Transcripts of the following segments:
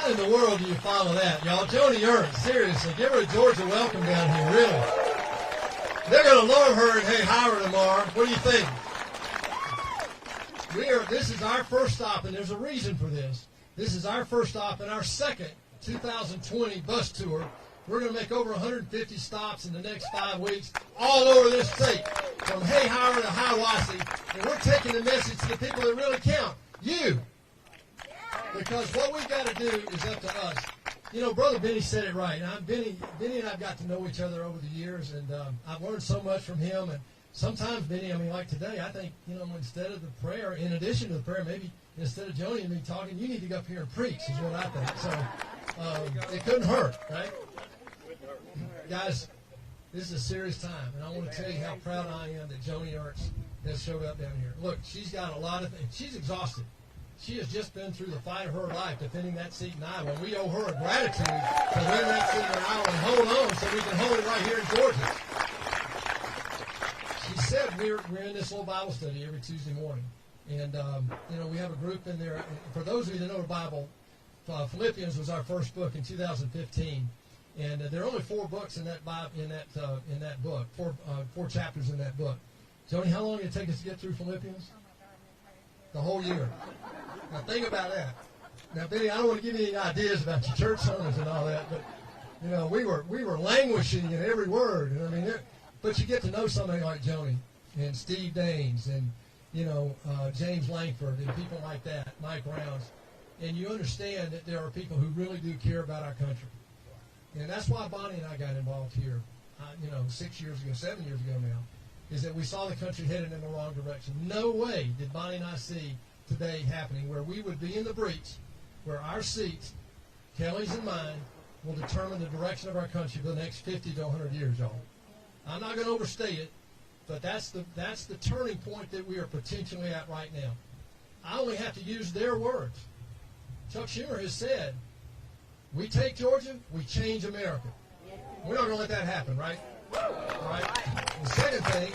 How in the world do you follow that, y'all? Joni Ernst, seriously, give her a Georgia welcome down here, really. They're going to lower her in Howard tomorrow. What do you think? This is our first stop, and there's a reason for this. This is our first stop in our second 2020 bus tour. We're going to make over 150 stops in the next 5 weeks all over this state, from Howard to Hiawassee, and we're taking the message to the people that really count, you. Because what we've got to do is up to us. You know, Brother Benny said it right. Benny and I've got to know each other over the years, and I've learned so much from him. And sometimes, Benny, I mean, like today, I think, you know, instead of the prayer, in addition to the prayer, maybe instead of Joni and me talking, you need to go up here and preach, is what I think. So it couldn't hurt, right? Guys, this is a serious time, and I want to tell you how proud I am that Joni Ernst has showed up down here. Look, she's got a lot of things. She's exhausted. She has just been through the fight of her life defending that seat in Iowa. We owe her a gratitude to win that seat in Iowa and hold on so we can hold it right here in Georgia. She said we're in this little Bible study every Tuesday morning. And, you know, we have a group in there. For those of you that know the Bible, Philippians was our first book in 2015. And there are only 4 books in that Bible, in that book, four chapters in that book. Joni, how long did it take us to get through Philippians? The whole year. Now think about that. Now, Benny, I don't want to give you any ideas about your church sermons and all that, but you know, we were languishing in every word. And I mean, but you get to know somebody like Joni and Steve Daines and you know James Langford and people like that, Mike Rounds, and you understand that there are people who really do care about our country, and that's why Bonnie and I got involved here. You know, 6 years ago, 7 years ago now, is that we saw the country headed in the wrong direction. No way did Bonnie and I see today happening where we would be in the breach, where our seats, Kelly's and mine, will determine the direction of our country for the next 50 to 100 years, y'all. I'm not going to overstate it, but that's the turning point that we are potentially at right now. I only have to use their words. Chuck Schumer has said, we take Georgia, we change America. We're not going to let that happen, right? All right. The second thing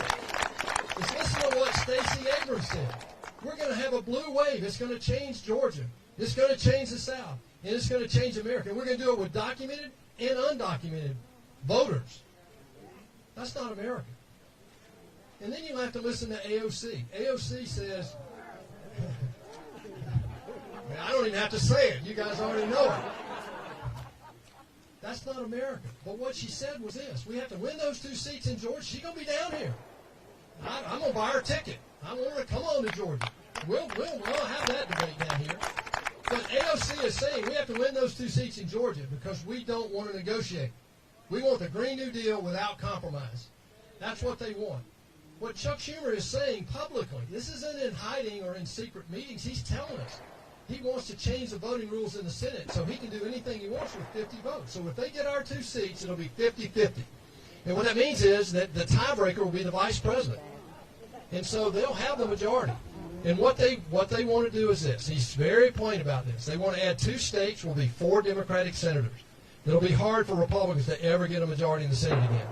is listen to what Stacey Abrams said. We're going to have a blue wave. It's going to change Georgia. It's going to change the South. And it's going to change America. And we're going to do it with documented and undocumented voters. That's not America. And then you have to listen to AOC. AOC says, I don't even have to say it. You guys already know it. That's not America. But what she said was this. We have to win those 2 seats in Georgia. She's going to be down here. I'm going to buy her a ticket. I want her to come on to Georgia. We'll have that debate down here. But AOC is saying we have to win those 2 seats in Georgia because we don't want to negotiate. We want the Green New Deal without compromise. That's what they want. What Chuck Schumer is saying publicly, this isn't in hiding or in secret meetings. He's telling us. He wants to change the voting rules in the Senate so he can do anything he wants with 50 votes. So if they get our 2 seats, it'll be 50-50. And what that means is that the tiebreaker will be the vice president. And so they'll have the majority. And what they want to do is this. He's very plain about this. They want to add 2 states, will be 4 Democratic senators. It'll be hard for Republicans to ever get a majority in the Senate again.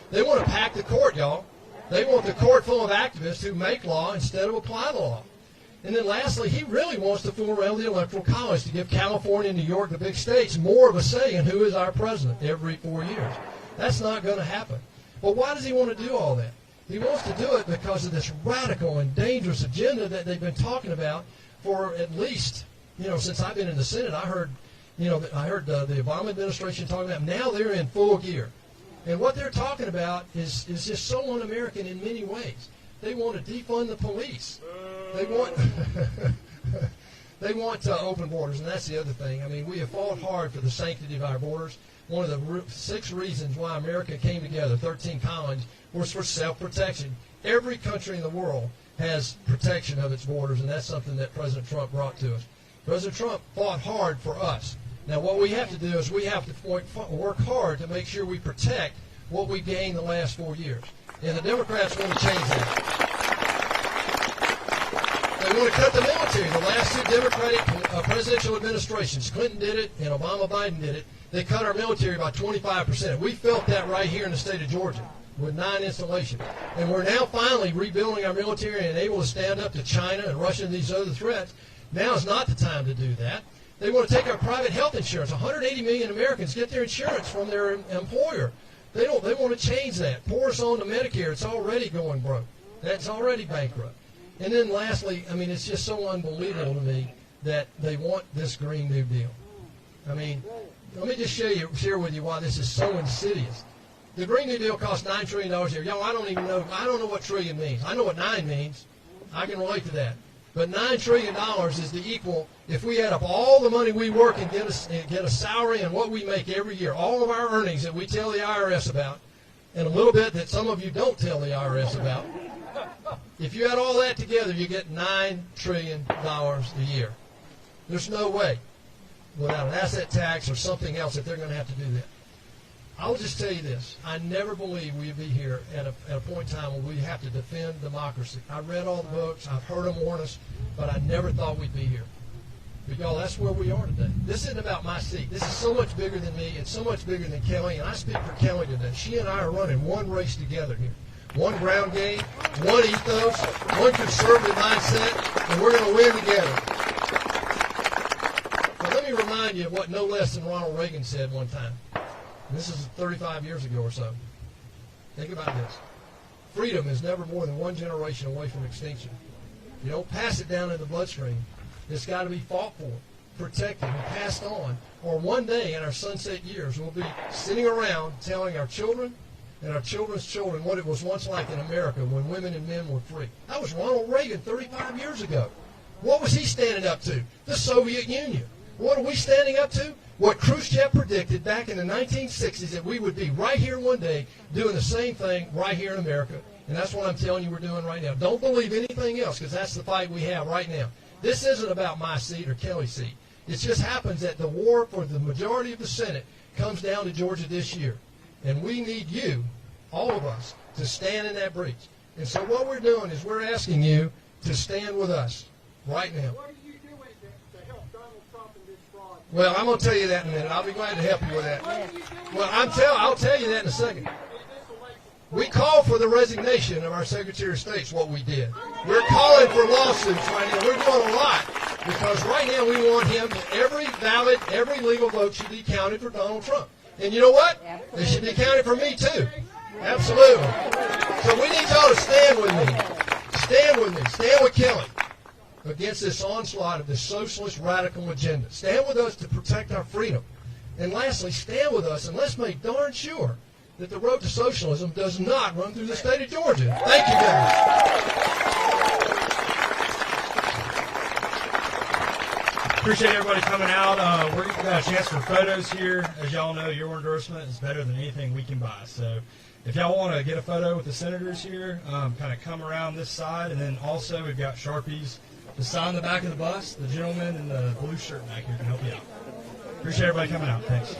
They want to pack the court, y'all. They want the court full of activists who make law instead of apply the law. And then lastly, he really wants to fool around the Electoral College to give California and New York, the big states, more of a say in who is our president every 4 years. That's not going to happen. Well, why does he want to do all that? He wants to do it because of this radical and dangerous agenda that they've been talking about for at least, you know, since I've been in the Senate. I heard the Obama administration talking about. Now they're in full gear. And what they're talking about is just so un-American in many ways. They want to defund the police. They want open borders, and that's the other thing. I mean, we have fought hard for the sanctity of our borders. One of the 6 reasons why America came together, 13 colonies, was for self-protection. Every country in the world has protection of its borders, and that's something that President Trump brought to us. President Trump fought hard for us. Now, what we have to do is we have to work hard to make sure we protect what we gained the last 4 years. And the Democrats want to change that. They want to cut the military. The last 2 Democratic presidential administrations, Clinton did it and Obama-Biden did it, they cut our military by 25%. We felt that right here in the state of Georgia with 9 installations. And we're now finally rebuilding our military and able to stand up to China and Russia and these other threats. Now is not the time to do that. They want to take our private health insurance. 180 million Americans get their insurance from their employer. They want to change that. Pour us on to Medicare. It's already going broke. That's already bankrupt. And then lastly, I mean, it's just so unbelievable to me that they want this Green New Deal. I mean, let me just share with you why this is so insidious. The Green New Deal costs $9 trillion a year. Y'all, I don't know what trillion means. I know what 9 means. I can relate to that. But $9 trillion is the equal, if we add up all the money we work and get a salary and what we make every year, all of our earnings that we tell the IRS about, and a little bit that some of you don't tell the IRS about, if you add all that together, you get $9 trillion a year. There's no way, without an asset tax or something else, that they're going to have to do that. I'll just tell you this. I never believed we'd be here at a point in time when we have to defend democracy. I read all the books. I've heard them warn us, but I never thought we'd be here. But, y'all, that's where we are today. This isn't about my seat. This is so much bigger than me. It's so much bigger than Kelly, and I speak for Kelly today. She and I are running one race together here. One ground game, one ethos, one conservative mindset, and we're going to win together. Now, let me remind you of what no less than Ronald Reagan said one time. This is 35 years ago or so. Think about this. Freedom is never more than one generation away from extinction. You don't pass it down in the bloodstream. It's got to be fought for, protected, and passed on. Or one day in our sunset years, we'll be sitting around telling our children and our children's children what it was once like in America when women and men were free. That was Ronald Reagan 35 years ago. What was he standing up to? The Soviet Union. What are we standing up to? What Khrushchev predicted back in the 1960s, that we would be right here one day doing the same thing right here in America. And that's what I'm telling you we're doing right now. Don't believe anything else, because that's the fight we have right now. This isn't about my seat or Kelly's seat. It just happens that the war for the majority of the Senate comes down to Georgia this year. And we need you, all of us, to stand in that breach. And so what we're doing is we're asking you to stand with us right now. What are you doing to help Donald Trump in this fraud? Well, I'm going to tell you that in a minute. I'll be glad to help you with that. Well, I'll tell you that in a second. We call for the resignation of our Secretary of State's what we did. We're calling for lawsuits right now. We're doing a lot because right now we want him to every legal vote should be counted for Donald Trump. And you know what? They should be counted for me too. Absolutely. So we need y'all to stand with me. Stand with me. Stand with Kelly against this onslaught of this socialist radical agenda. Stand with us to protect our freedom. And lastly, stand with us and let's make darn sure that the road to socialism does not run through the state of Georgia. Thank you, guys. Appreciate everybody coming out. We're going to have a chance for photos here. As y'all know, your endorsement is better than anything we can buy. So if y'all want to get a photo with the senators here, kind of come around this side. And then also we've got Sharpies to sign the back of the bus. The gentleman in the blue shirt back here can help you out. Appreciate everybody coming out. Thanks.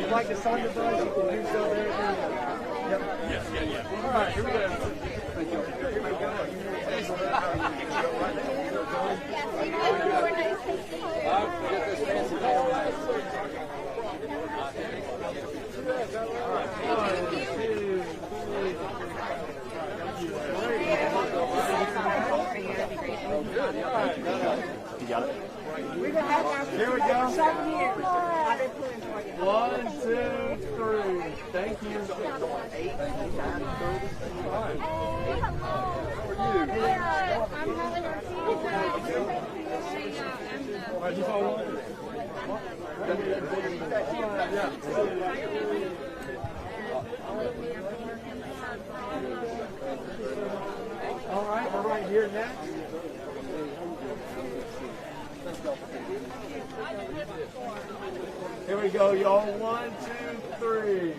Like the Sunday bus, you can do so there. Yep. Yes, yeah. All right, here we go. Thank you. Here we go. All right. 1, 2, 3. All right, we're right here next. Here we go, y'all. 1, 2, 3.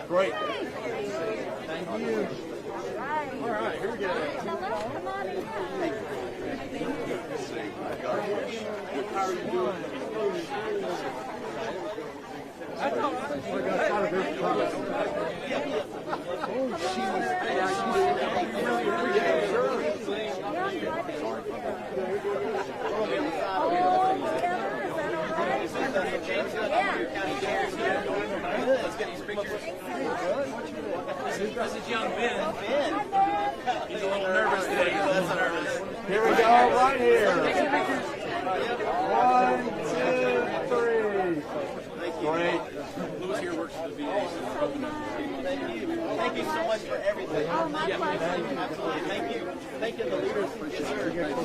Great. Thank you. All right, here we go. How are you doing? I got out of this class. This is young Ben. He's a little nervous today. He's less nervous. Here we go, right here. 1, 2, 3. Great. Louis here works for the VA. Thank you. Thank you so much for everything. Oh, my pleasure. Absolutely. Thank you. Thank you, the leaders, for your service.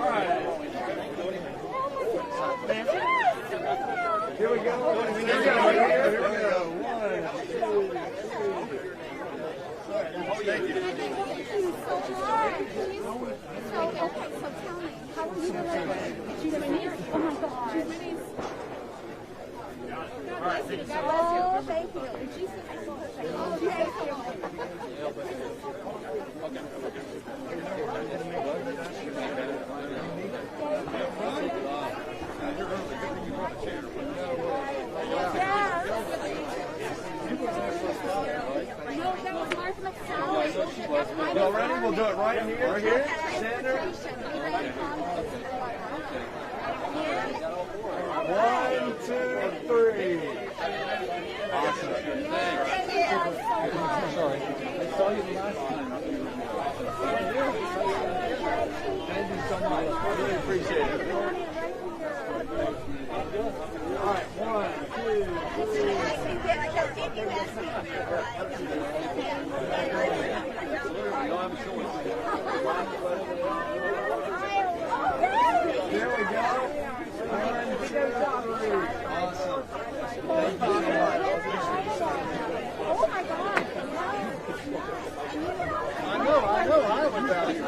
All right. Here we go. Here we go. Here we go. 1, 2, 3. Thank you so much. So, okay, so tell me, how are you doing? Oh my gosh. All right, thank you so much. Oh, thank you. Oh, thank you. Y'all ready? We'll do it right here. Right here. Center. 1, 2, 3. Awesome. Sorry. I saw you the last time. Thank you so much. Really appreciate it. All right. 1, 2, 3. There we go. 1, 2, 3. Awesome. Thank you so much. Oh my God. I know. I was out here.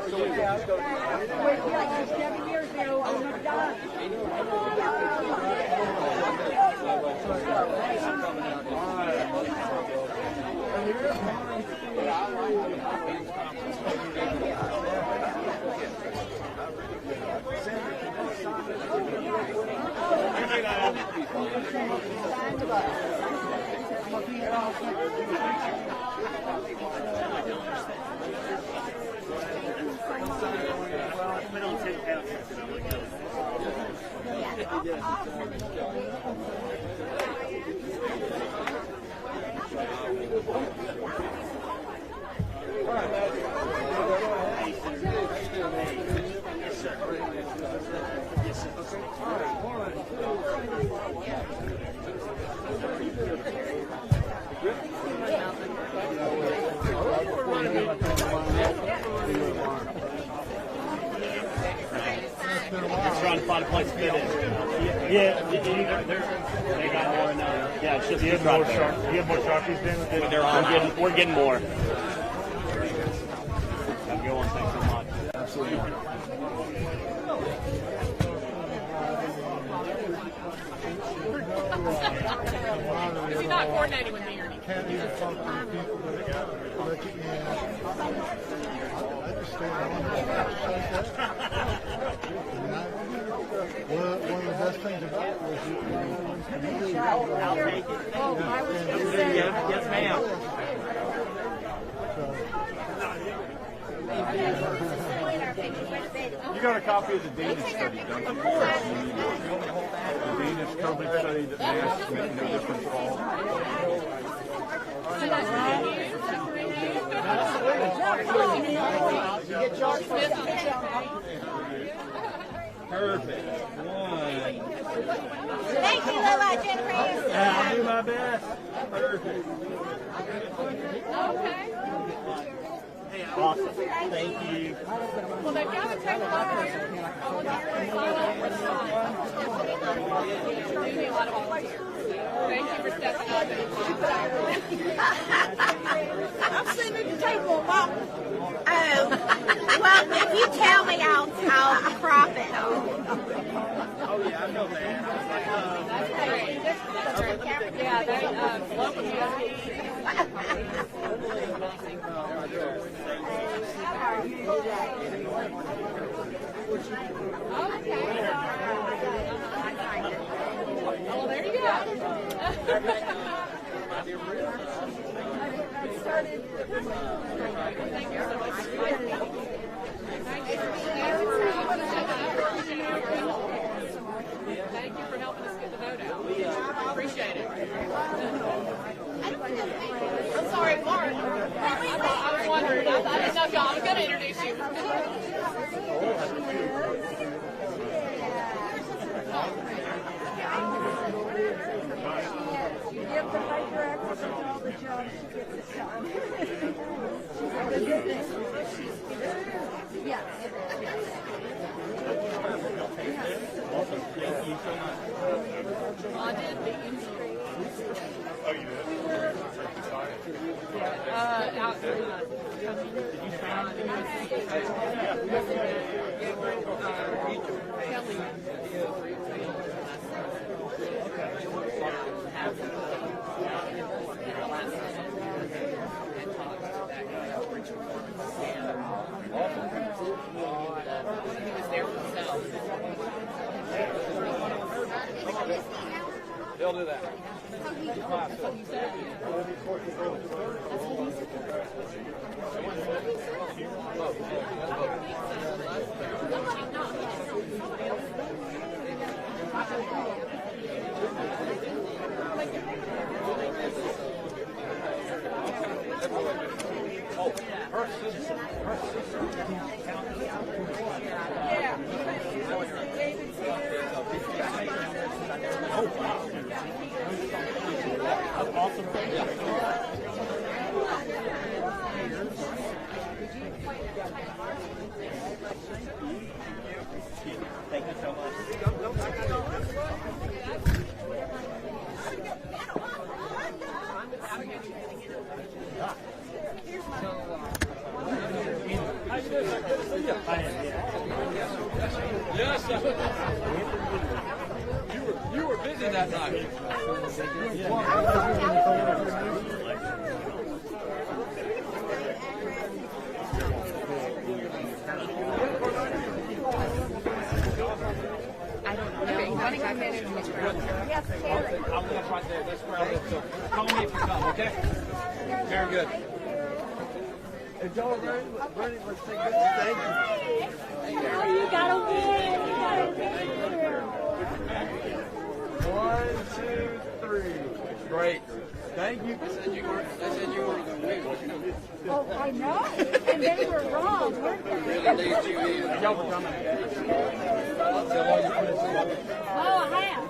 So we got to go. Wait, yeah, 7 years ago, I'm not done. Trying to find a place to fit in. Yeah, they got more now. Yeah, it's just You have more Sharpies than they're on. We're getting more. Have a good one. Thanks so much. Absolutely. Is he not coordinating with me or anything? Can't even talk to the people that let you in. I just stayed on Well, one of the best things about it was you I'll take it. Yes, ma'am. You got a copy of the Danish study, don't you? Of course. The Danish COVID study that masks make no difference at all. Perfect. One. Thank you, Lola, Jennifer. I'll do my best. Perfect. Okay. Awesome. Thank you. Well, they've got a table over here. You need a lot of volunteers. Thank you for stepping up. I'm sitting at the table, Mom. Oh, well, if you tell me, I'll crop it. Oh, yeah, I know that. That's great. Yeah, they local Okay. Oh, there you go. Thank you so much. Thank you for helping us get the vote out. Appreciate it. I'm sorry, Mark. I was wondering. I didn't know y'all. I was going to introduce you. You give the paper access to all the jobs, she gets it done. She's a good business. Yes. Awesome. Thank you so much. I did the industry. Oh, you did? Out Did you he was there himself. They'll do that. Oh, her sister. Oh, wow. That's awesome. Thank you so much. How you doing? Good to see you. Yes, sir. You were busy that night. I don't know. Okay, honey, I can't even make sure. Yes, Terry. I'll live right there. That's where I live. So call me if you come, okay? Very good. If y'all ready, let's take good. Thank you. You gotta win. You gotta win. 1, 2, 3. Great. Thank you. They said you weren't going to win. Oh, I know. And they were wrong, weren't they? Y'all were coming. Oh, I have.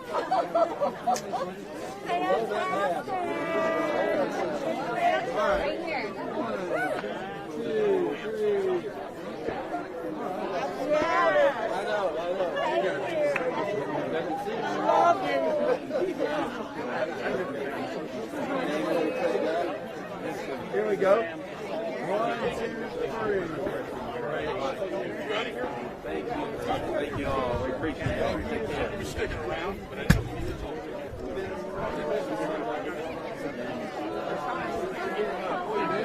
Right here. 1, 2, 3. Yeah. I know. Thank you. Love you. Here we go. 1, 2, 3. Thank you all. We appreciate it. Take care. You're sticking around.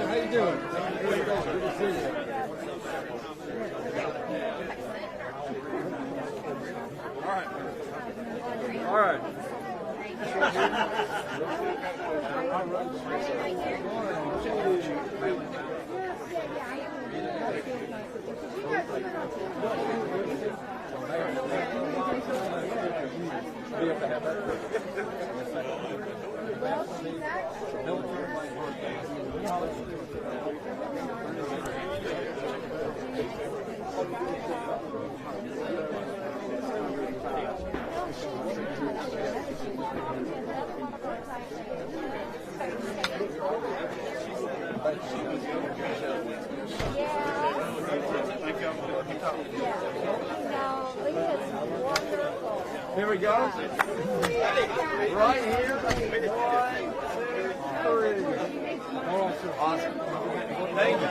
How you doing? Good to see you. All right. Here we go. Right here. 1, 2, 3. Awesome. Thank you.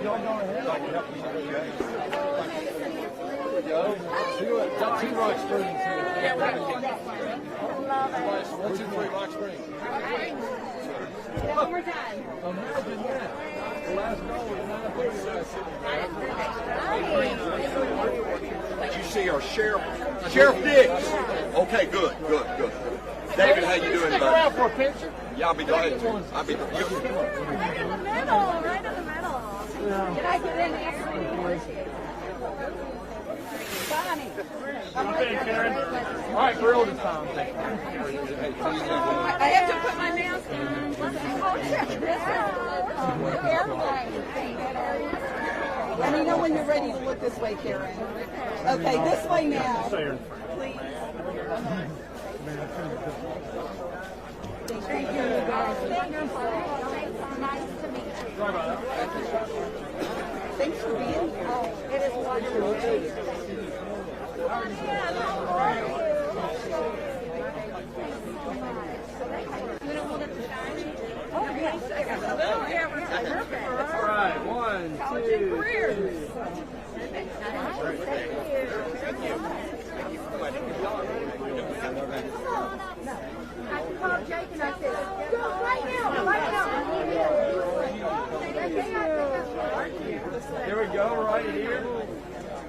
Y'all go ahead. There we go. Got 2 Rock Springs here. 1, 2, 3 Rock Springs. One more time. Imagine that. The last goal was 9:30. Did you see our sheriff? Sheriff Dix. Okay, good. David, how you doing, Stick buddy? around for a picture. Yeah, I'll be glad to. I'll be. Right in the middle, right in the middle. Can I get in there? Bonnie. Okay, Karen. All right, grill this time. I have to put my mask on. Let me know when you're ready to look this way, Karen. Okay, this way now. Please. Thank you, guys. Nice to meet you. Thanks for being here. Oh, it is wonderful to be here. How are you? All right, 1, 2, I called Jake and I said, go right now. Here we go, right here.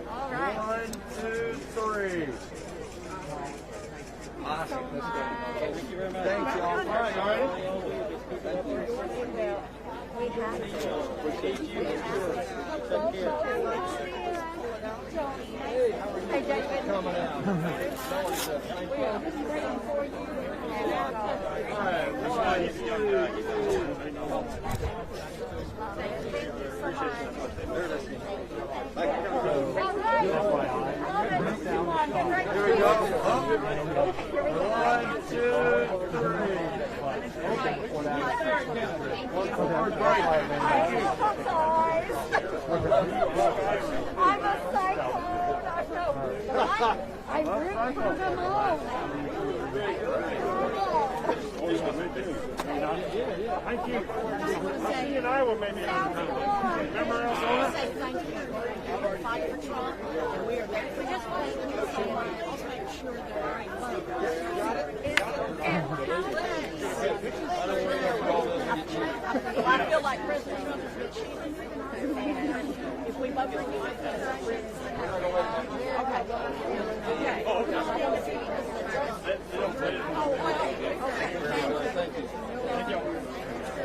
All right. 1, 2, 3. Awesome. Thank you very much. Thanks, y'all. All right, all right. We have to. Hey, David. Coming out. We are just waiting for you. All right, 1, 2, 3. Here we go. 1, 2, 3. I'm a psycho. I root for them all. Thank you. He and I will maybe remember us all. Say thank you. Fight for Trump. We are there. We just want to make sure that I feel like President Trump is the chief. If we vote for you,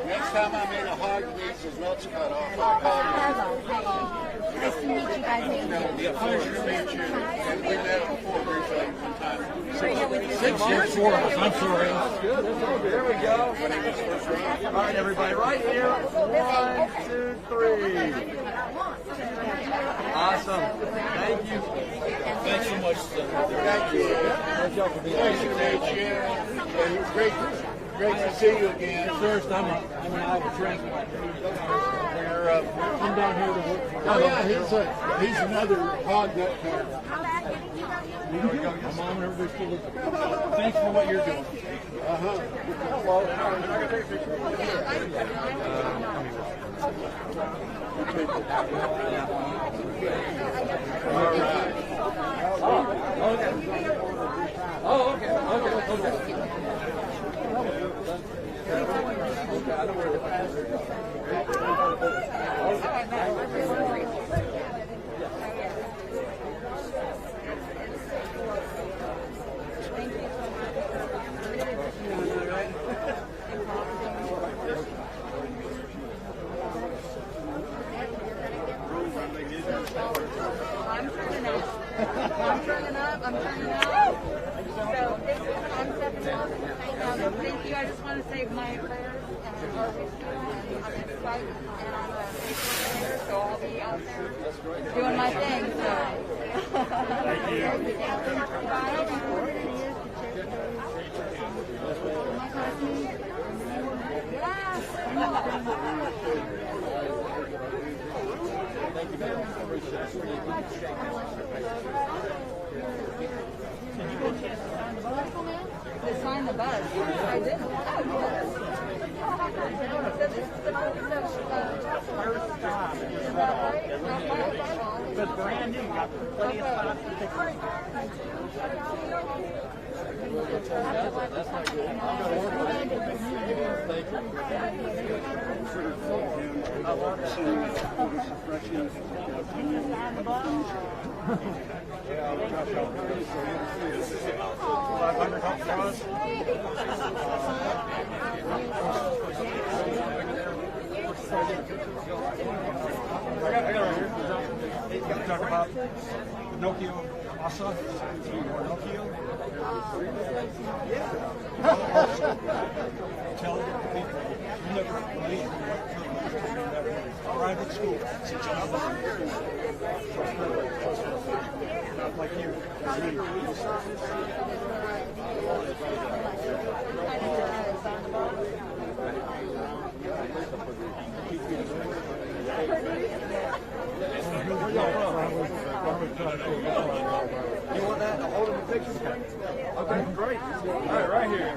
Next time I'm in a hog meets his nuts cut off, I'll call you. Nice to meet you guys. Yeah, pleasure to meet you. And we met before briefly one time. 6 years for us. I'm sorry. That's good. That's all good. There we go. All right, everybody, right here. 1, 2, 3. Awesome. Thank you. Thanks so much, sir. Thank you. Thank y'all for being Pleasure here. to meet you. And it's great to see you again. First, I'm an Iowa transplant. I'm down here to work. Oh yeah, he's another hog nut cutter. I'm on everybody's still looking. Thanks for what you're doing. Hello. All right. Oh, okay. I'm turning up. So, I'm stepping up. Thank you. I just want to say my prayers. I'm excited. And I'm a senator, so I'll be out there doing my thing. So. Thank you. Thank you, man. Did you get a chance to sign the bus? To sign the bus? I didn't. Oh, yes. So this is the first time. Is that right? It's brand new. Got plenty of spots to pick from. That's not good. I'm going to work on it. Thank you. I want I got it right here. Talk about Pinocchio Masa. Pinocchio. Yeah. Tell people you never believe private school. Not like you. You want that to hold in the picture? Okay, great. All right, right here.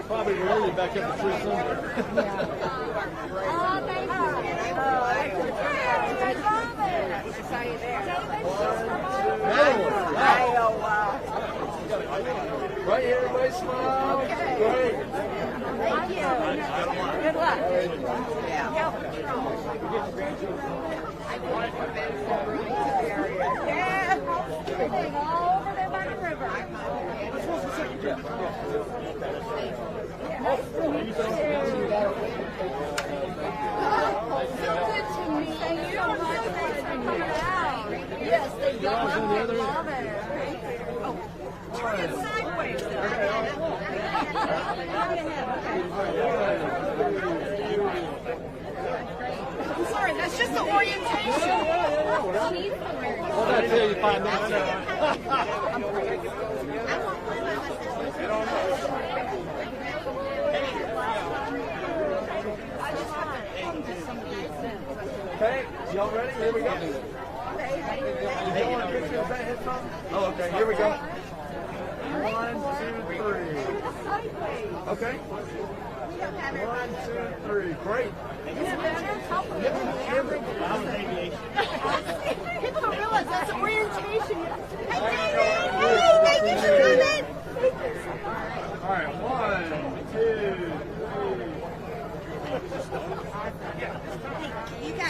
Probably related back up the tree somewhere. Right here, everybody smile. Okay. Great. Thank you. Good luck. Yeah. Everything all over there by the river. So good to me. Thank you so much for coming out. Yes, they love it. Turn it sideways. I'm sorry, that's just the orientation. Well, that's it. You find Okay, y'all ready? Here we go. You want a picture of that headphone? Oh, okay. Here we go. 1, 2, 3. Okay. 1, 2, 3. Great. People don't realize that's orientation. Hey, thank you for coming. All right. 1, 2, 3.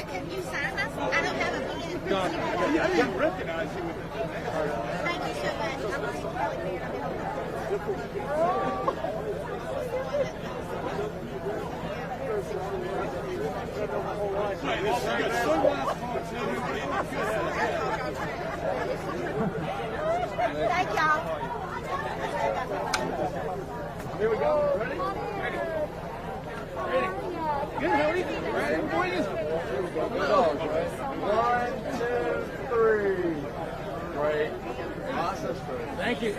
Can you sign us? I don't have a pen. No, I didn't recognize you with it. Thank you so much. Thank y'all. Here we go. Ready? Ready? Good, how are you? Ready? Good dog, right? 1, 2, 3. Great. Awesome. Thank you.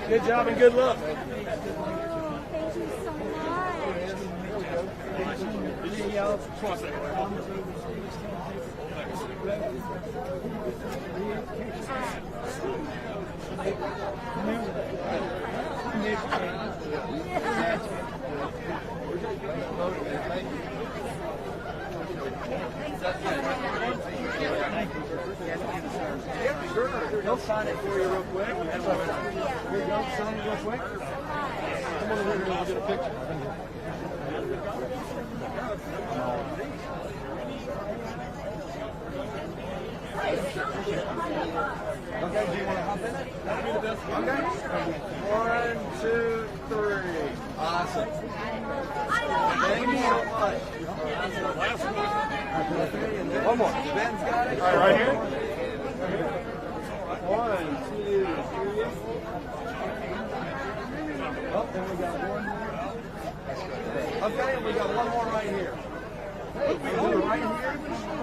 Good job and good luck. Thank you so Sure. They'll sign it for you real quick. That's all right. Here you go. Sign it real quick. Come on over here and we'll get a picture. Okay, do you want to hop in it? That'll be the best. Okay. 1, 2, 3. Awesome. Thank you so much. One more. Ben's got it. All right, right here. 1, 2, 3. Oh, then we got one more. Okay, and we got one more right here. Right here.